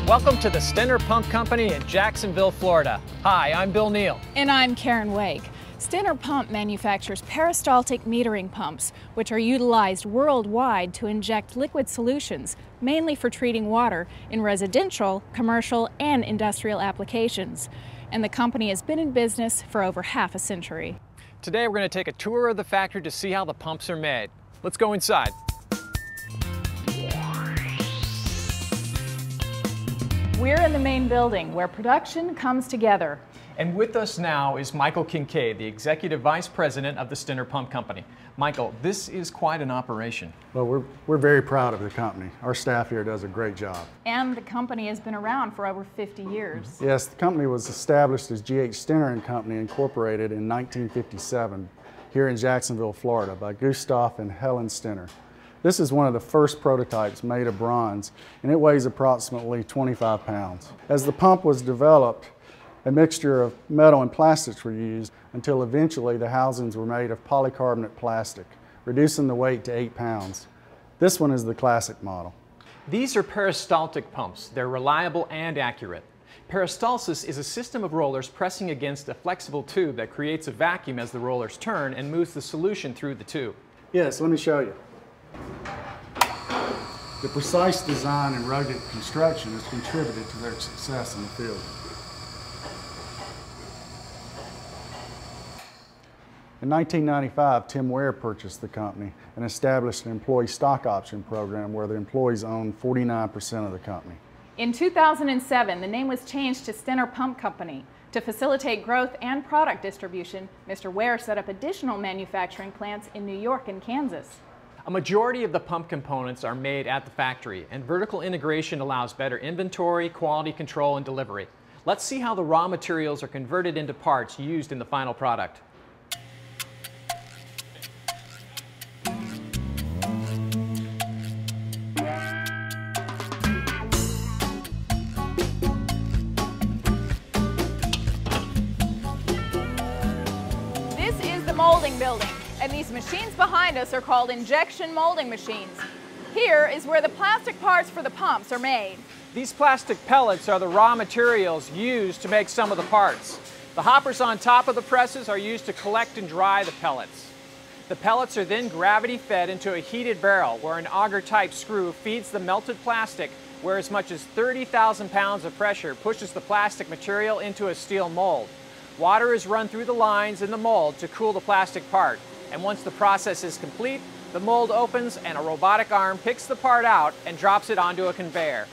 Welcome to the Stenner Pump Company in Jacksonville, Florida. Hi, I'm Bill Neal. And I'm Karen Wake. Stenner Pump manufactures peristaltic metering pumps, which are utilized worldwide to inject liquid solutions, mainly for treating water in residential, commercial, and industrial applications. And the company has been in business for over half a century. Today we're going to take a tour of the factory to see how the pumps are made. Let's go inside. We're in the main building where production comes together. And with us now is Michael Kincaid, the Executive Vice President of the Stenner Pump Company. Michael, this is quite an operation. Well, we're very proud of the company. Our staff here does a great job. And the company has been around for over 50 years. Yes, the company was established as G.H. Stenner and Company, Incorporated in 1957 here in Jacksonville, Florida by Gustav and Helen Stenner. This is one of the first prototypes made of bronze, and it weighs approximately 25 pounds. As the pump was developed, a mixture of metal and plastics were used until eventually the housings were made of polycarbonate plastic, reducing the weight to 8 pounds. This one is the classic model. These are peristaltic pumps. They're reliable and accurate. Peristalsis is a system of rollers pressing against a flexible tube that creates a vacuum as the rollers turn and moves the solution through the tube. Yes, let me show you. The precise design and rugged construction has contributed to their success in the field. In 1995, Tim Ware purchased the company and established an employee stock option program where the employees own 49% of the company. In 2007, the name was changed to Stenner Pump Company. To facilitate growth and product distribution, Mr. Ware set up additional manufacturing plants in New York and Kansas. A majority of the pump components are made at the factory, and vertical integration allows better inventory, quality control, and delivery. Let's see how the raw materials are converted into parts used in the final product. This is the molding building, and these machines behind us are called injection molding machines. Here is where the plastic parts for the pumps are made. These plastic pellets are the raw materials used to make some of the parts. The hoppers on top of the presses are used to collect and dry the pellets. The pellets are then gravity fed into a heated barrel where an auger type screw feeds the melted plastic, where as much as 30,000 pounds of pressure pushes the plastic material into a steel mold. Water is run through the lines in the mold to cool the plastic part. And once the process is complete, the mold opens and a robotic arm picks the part out and drops it onto a conveyor.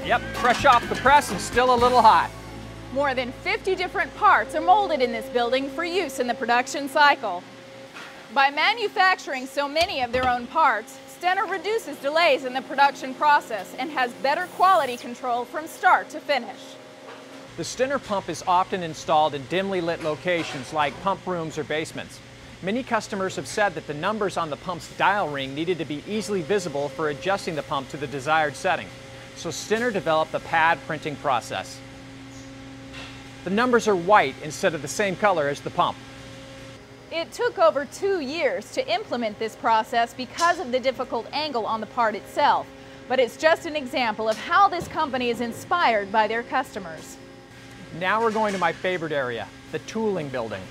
Yep, fresh off the press and still a little hot. More than 50 different parts are molded in this building for use in the production cycle. By manufacturing so many of their own parts, Stenner reduces delays in the production process and has better quality control from start to finish. The Stenner pump is often installed in dimly lit locations like pump rooms or basements. Many customers have said that the numbers on the pump's dial ring needed to be easily visible for adjusting the pump to the desired setting. So Stenner developed the pad printing process. The numbers are white instead of the same color as the pump. It took over 2 years to implement this process because of the difficult angle on the part itself, but it's just an example of how this company is inspired by their customers. Now we're going to my favorite area, the tooling building.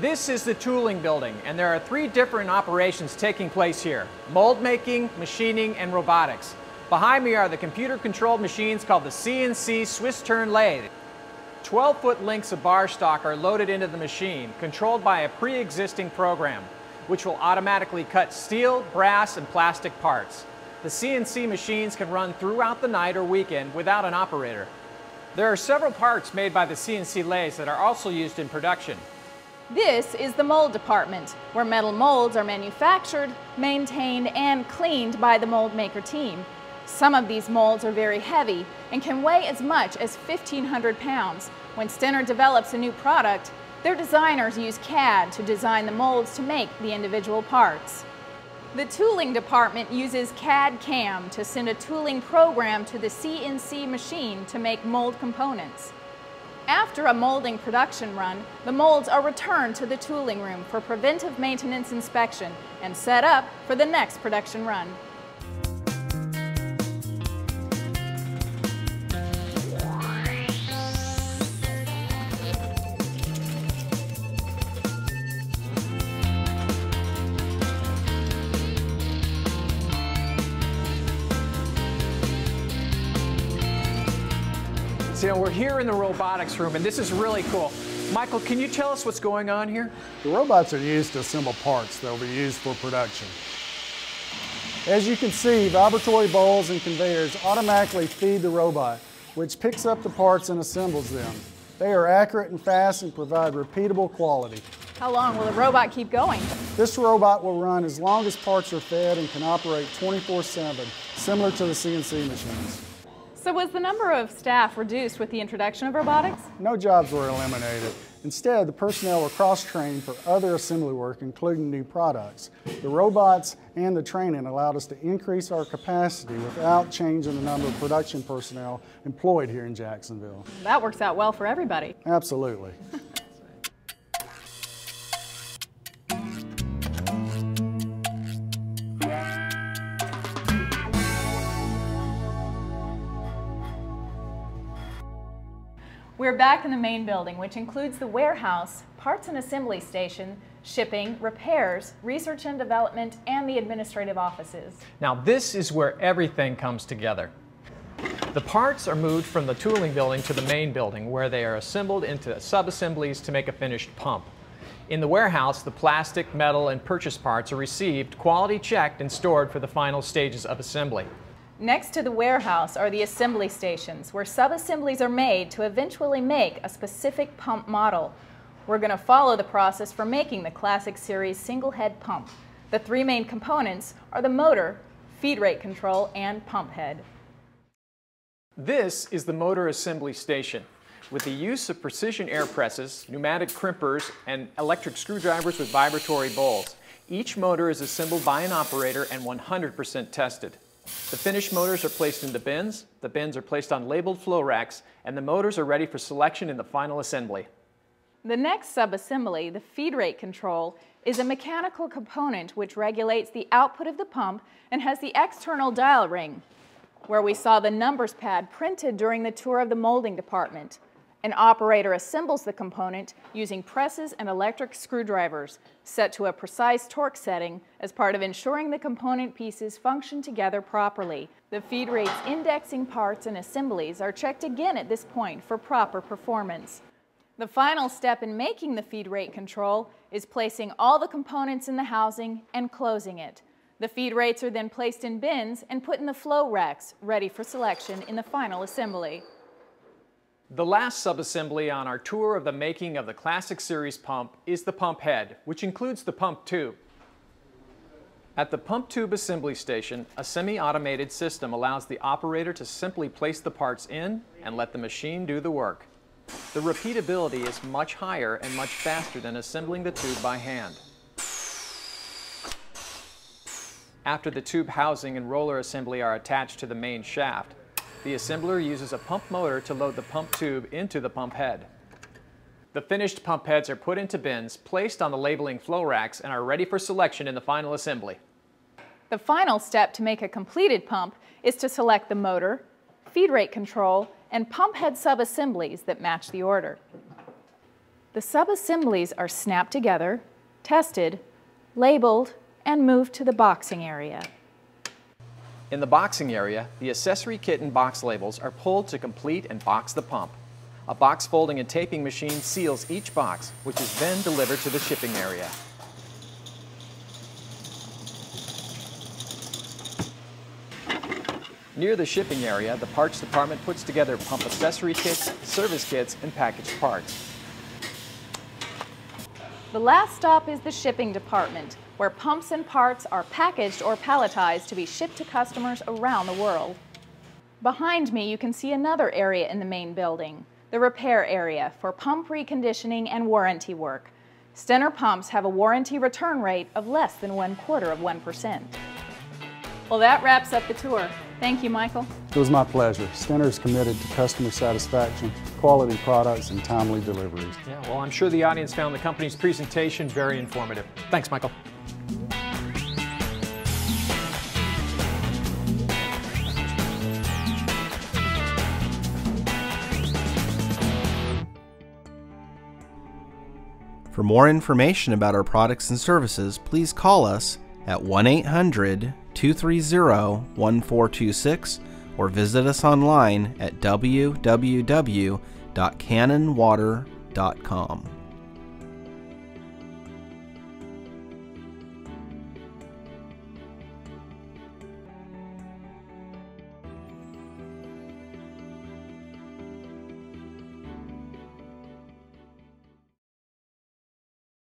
This is the tooling building, and there are 3 different operations taking place here: mold making, machining, and robotics. Behind me are the computer-controlled machines called the CNC Swiss turn lathe. 12-foot lengths of bar stock are loaded into the machine, controlled by a pre-existing program, which will automatically cut steel, brass, and plastic parts. The CNC machines can run throughout the night or weekend without an operator. There are several parts made by the CNC lathes that are also used in production. This is the mold department, where metal molds are manufactured, maintained, and cleaned by the mold maker team. Some of these molds are very heavy and can weigh as much as 1,500 pounds. When Stenner develops a new product, Their designers use CAD to design the molds to make the individual parts. The tooling department uses CAD-CAM to send a tooling program to the CNC machine to make mold components. After a molding production run, the molds are returned to the tooling room for preventive maintenance inspection and set up for the next production run. So we're here in the robotics room, and this is really cool. Michael, can you tell us what's going on here? The robots are used to assemble parts that will be used for production. As you can see, vibratory bowls and conveyors automatically feed the robot, which picks up the parts and assembles them. They are accurate and fast and provide repeatable quality. How long will the robot keep going? This robot will run as long as parts are fed and can operate 24/7, similar to the CNC machines. So was the number of staff reduced with the introduction of robotics? No jobs were eliminated. Instead, the personnel were cross-trained for other assembly work, including new products. The robots and the training allowed us to increase our capacity without changing the number of production personnel employed here in Jacksonville. That works out well for everybody. Absolutely. We're back in the main building, which includes the warehouse, parts and assembly station, shipping, repairs, research and development, and the administrative offices. Now this is where everything comes together. The parts are moved from the tooling building to the main building, where they are assembled into sub-assemblies to make a finished pump. In the warehouse, the plastic, metal, and purchase parts are received, quality checked, and stored for the final stages of assembly. Next to the warehouse are the assembly stations, where sub-assemblies are made to eventually make a specific pump model. We're going to follow the process for making the Classic Series single-head pump. The three main components are the motor, feed rate control, and pump head. This is the motor assembly station. With the use of precision air presses, pneumatic crimpers, and electric screwdrivers with vibratory bowls, each motor is assembled by an operator and 100% tested. The finished motors are placed into bins, the bins are placed on labeled flow racks, and the motors are ready for selection in the final assembly. The next sub-assembly, the feed rate control, is a mechanical component which regulates the output of the pump and has the external dial ring, where we saw the numbers pad printed during the tour of the molding department. An operator assembles the component using presses and electric screwdrivers set to a precise torque setting as part of ensuring the component pieces function together properly. The feed rates indexing parts and assemblies are checked again at this point for proper performance. The final step in making the feed rate control is placing all the components in the housing and closing it. The feed rates are then placed in bins and put in the flow racks, ready for selection in the final assembly. The last sub-assembly on our tour of the making of the Classic Series pump is the pump head, which includes the pump tube. At the pump tube assembly station, a semi-automated system allows the operator to simply place the parts in and let the machine do the work. The repeatability is much higher and much faster than assembling the tube by hand. After the tube housing and roller assembly are attached to the main shaft, the assembler uses a pump motor to load the pump tube into the pump head. The finished pump heads are put into bins, placed on the labeling flow racks, and are ready for selection in the final assembly. The final step to make a completed pump is to select the motor, feed rate control, and pump head sub-assemblies that match the order. The sub-assemblies are snapped together, tested, labeled, and moved to the boxing area. In the boxing area, the accessory kit and box labels are pulled to complete and box the pump. A box folding and taping machine seals each box, which is then delivered to the shipping area. Near the shipping area, the parts department puts together pump accessory kits, service kits, and packaged parts. The last stop is the shipping department, where pumps and parts are packaged or palletized to be shipped to customers around the world. Behind me, you can see another area in the main building, the repair area for pump reconditioning and warranty work. Stenner pumps have a warranty return rate of less than 1/4%. Well, that wraps up the tour. Thank you, Michael. It was my pleasure. Stenner is committed to customer satisfaction, quality products, and timely deliveries. Yeah, well, I'm sure the audience found the company's presentation very informative. Thanks, Michael. For more information about our products and services, please call us at 1-800-230-1426 or visit us online at www.cannonwater.com.